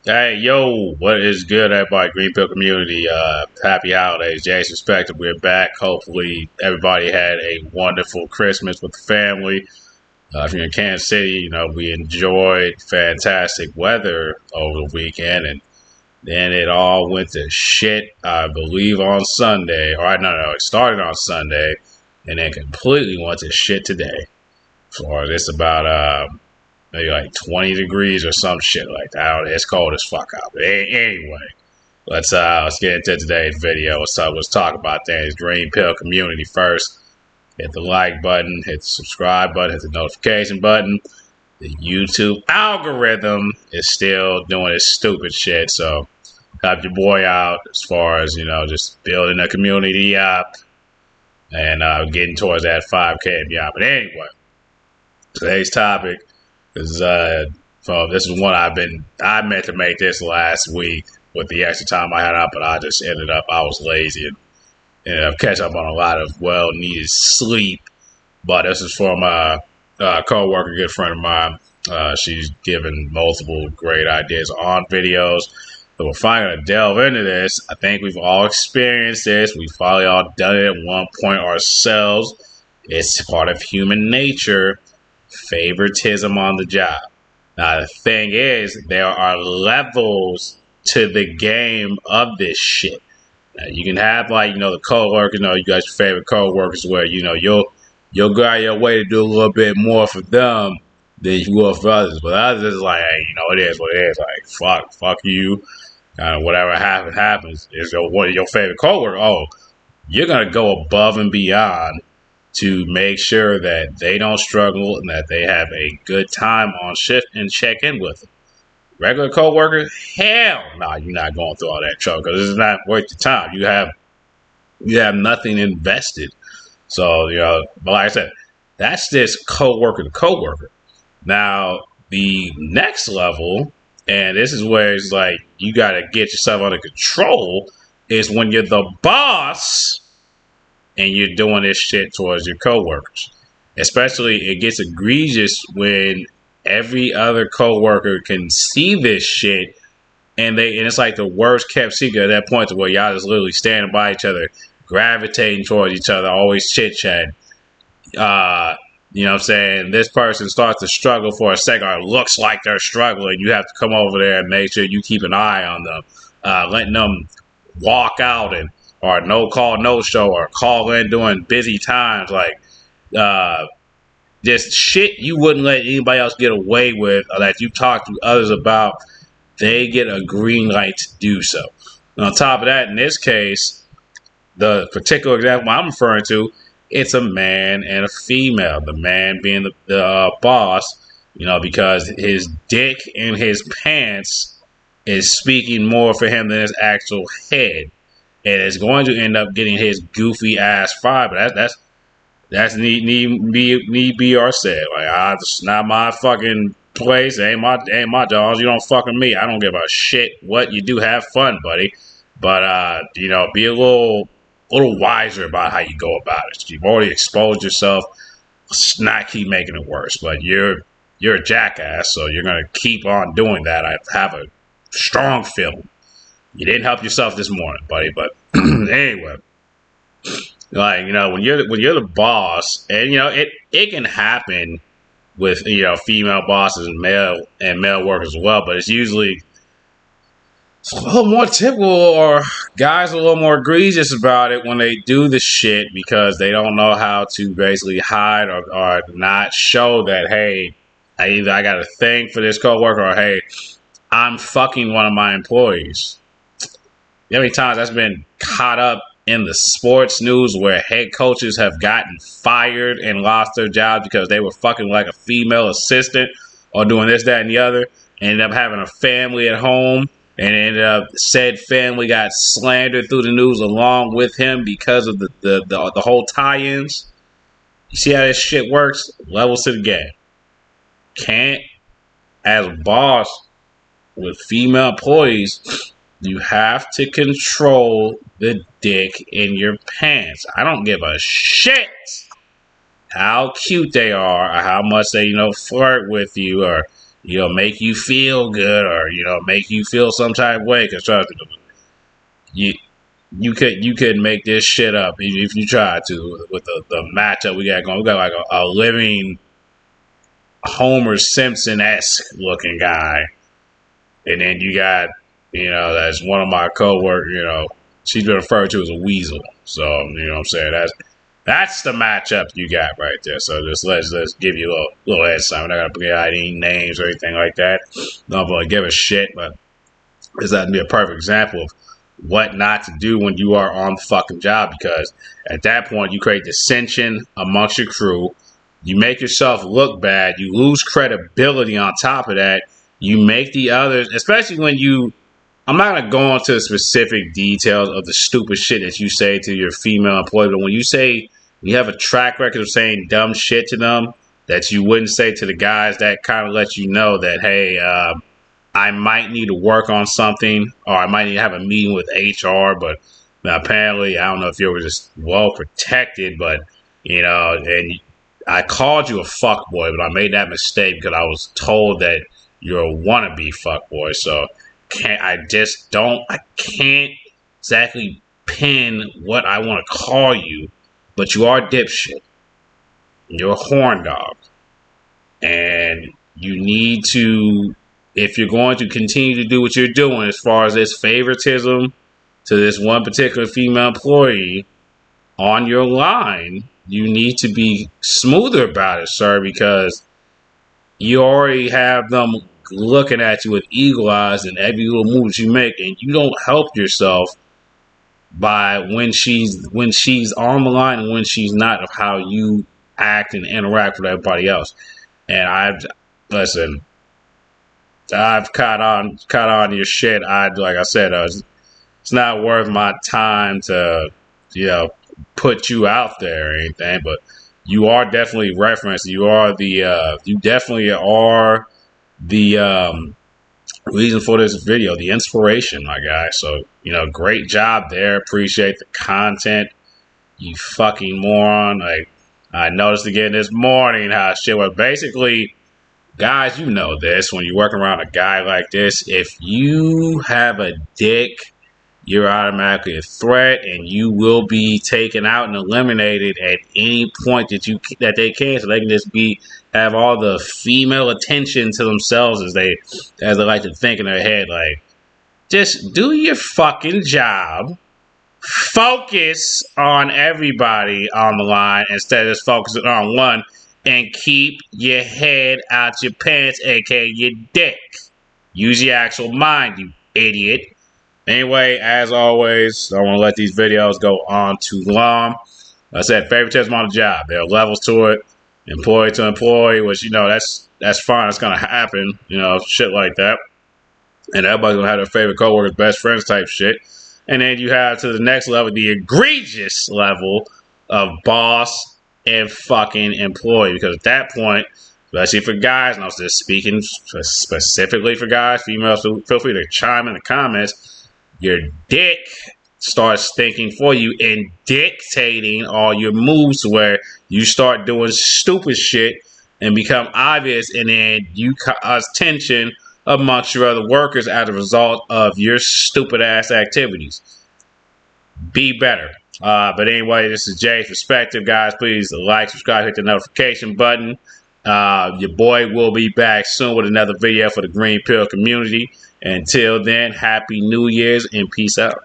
Hey, yo, what is good, everybody? Greenfield community. Happy holidays. Jay's Perspective. We're back. Hopefully, everybody had a wonderful Christmas with the family. If you're in Kansas City, we enjoyed fantastic weather over the weekend, and then it all went to shit, I believe, on Sunday. Or, no, it started on Sunday, and then completely went to shit today. So, it's about, maybe like 20 degrees or some shit like that. It's cold as fuck out. But anyway, let's get into today's video. So let's talk about things. Green Pill community first. Hit the like button, hit the subscribe button, hit the notification button. The YouTube algorithm is still doing its stupid shit. So help your boy out as far as just building a community up and getting towards that 5K and beyond. But anyway, today's topic is so this is one I meant to make this last week with the extra time I had up, but I just I was lazy and ended up catching up on a lot of well needed sleep. But this is from a co-worker, good friend of mine. She's given multiple great ideas on videos. So we're finally gonna delve into this. I think we've all experienced this. We've probably all done it at one point ourselves. It's part of human nature. Favoritism on the job. Now, the thing is, there are levels to the game of this shit. Now, you can have, the co-workers, you got your favorite co-workers where, you'll go out your way to do a little bit more for them than you will for others. But others is like, hey, it is what it is. Like, fuck you. Whatever happens. Is one of your favorite co-workers. Oh, you're going to go above and beyond to make sure that they don't struggle and that they have a good time on shift and check in with them. Regular co-workers, hell no, you're not going through all that trouble because it's not worth your time. You have nothing invested. So, but like I said, that's just co-worker to co-worker. Now, the next level, and this is where it's like you got to get yourself under control, is when you're the boss and you're doing this shit towards your coworkers. Especially, it gets egregious when every other coworker can see this shit, and it's like the worst kept secret at that point, to where y'all just literally standing by each other, gravitating towards each other, always chit chatting. You know what I'm saying? This person starts to struggle for a second, or it looks like they're struggling. You have to come over there and make sure you keep an eye on them, letting them walk out and or no call, no show, or call in during busy times, just shit you wouldn't let anybody else get away with, or that you talk to others about, they get a green light to do so. And on top of that, in this case, the particular example I'm referring to, it's a man and a female. The man being the boss, because his dick in his pants is speaking more for him than his actual head. And it's going to end up getting his goofy ass fired. But that's need be or said. Like, it's not my fucking place. It ain't my dogs. You don't fuck with me. I don't give a shit what you do. Have fun, buddy. But be a little wiser about how you go about it. You've already exposed yourself. Let's not keep making it worse. But you're a jackass, so you're gonna keep on doing that. I have a strong feeling. You didn't help yourself this morning, buddy. But anyway, when you're the boss, and it can happen with female bosses and male workers as well. But it's usually a little more typical, or guys are a little more egregious about it when they do the shit because they don't know how to basically hide or not show that, hey, I got a thing for this coworker, or hey, I'm fucking one of my employees. How many times that's been caught up in the sports news where head coaches have gotten fired and lost their jobs because they were fucking like a female assistant or doing this, that, and the other, and ended up having a family at home, and ended up said family got slandered through the news along with him because of the whole tie-ins. You see how this shit works? Levels to the game. Can't, as a boss with female employees, you have to control the dick in your pants. I don't give a shit how cute they are, or how much they, flirt with you, or make you feel good or make you feel some type of way. Because trust me, you you could make this shit up if you try to with the matchup we got going. We got like a living Homer Simpson-esque looking guy, and then you got that's one of my coworkers. She's been referred to as a weasel. So what I'm saying, that's the matchup you got right there. So just let's give you a little head sign. I'm not gonna put out any names or anything like that. Not gonna give a shit, but this that be a perfect example of what not to do when you are on the fucking job, because at that point you create dissension amongst your crew. You make yourself look bad. You lose credibility on top of that. You make the others, especially when I'm not going to go into specific details of the stupid shit that you say to your female employee, but when you have a track record of saying dumb shit to them that you wouldn't say to the guys, that kind of lets you know that, hey, I might need to work on something, or I might need to have a meeting with HR, but apparently, I don't know if you were just well protected, but, and I called you a fuckboy, but I made that mistake because I was told that you're a wannabe fuckboy, so I can't exactly pin what I want to call you, but you are dipshit. You're a horn dog. And you need to, if you're going to continue to do what you're doing as far as this favoritism to this one particular female employee on your line, you need to be smoother about it, sir, because you already have them looking at you with eagle eyes in every little move that you make, and you don't help yourself by when she's on the line and when she's not, of how you act and interact with everybody else. And I've caught on to your shit. Like I said, it's not worth my time to put you out there or anything, but you are definitely referenced. You definitely are the reason for this video, the inspiration, my guy. So great job there. Appreciate the content, you fucking moron. Like, I noticed again this morning how shit was basically, guys, this, when you're working around a guy like this, if you have a dick, you're automatically a threat, and you will be taken out and eliminated at any point that they can, so they can just have all the female attention to themselves, as they like to think in their head. Like, just do your fucking job. Focus on everybody on the line instead of just focusing on one, and keep your head out your pants, aka your dick. Use your actual mind, you idiot. Anyway, as always, I don't want to let these videos go on too long. Like I said, favoritism on the job. There are levels to it. Employee to employee, which, that's fine. It's going to happen, shit like that. And everybody's going to have their favorite coworkers, best friends type shit. And then you have to the next level, the egregious level of boss and fucking employee. Because at that point, especially for guys, and I was just speaking specifically for guys, females, so feel free to chime in the comments. Your dick starts thinking for you and dictating all your moves, where you start doing stupid shit and become obvious, and then you cause tension amongst your other workers as a result of your stupid ass activities. Be better. But anyway, this is Jay's Perspective, guys. Please like, subscribe, hit the notification button. Your boy will be back soon with another video for the Green Pill community. Until then, Happy New Year's and peace out.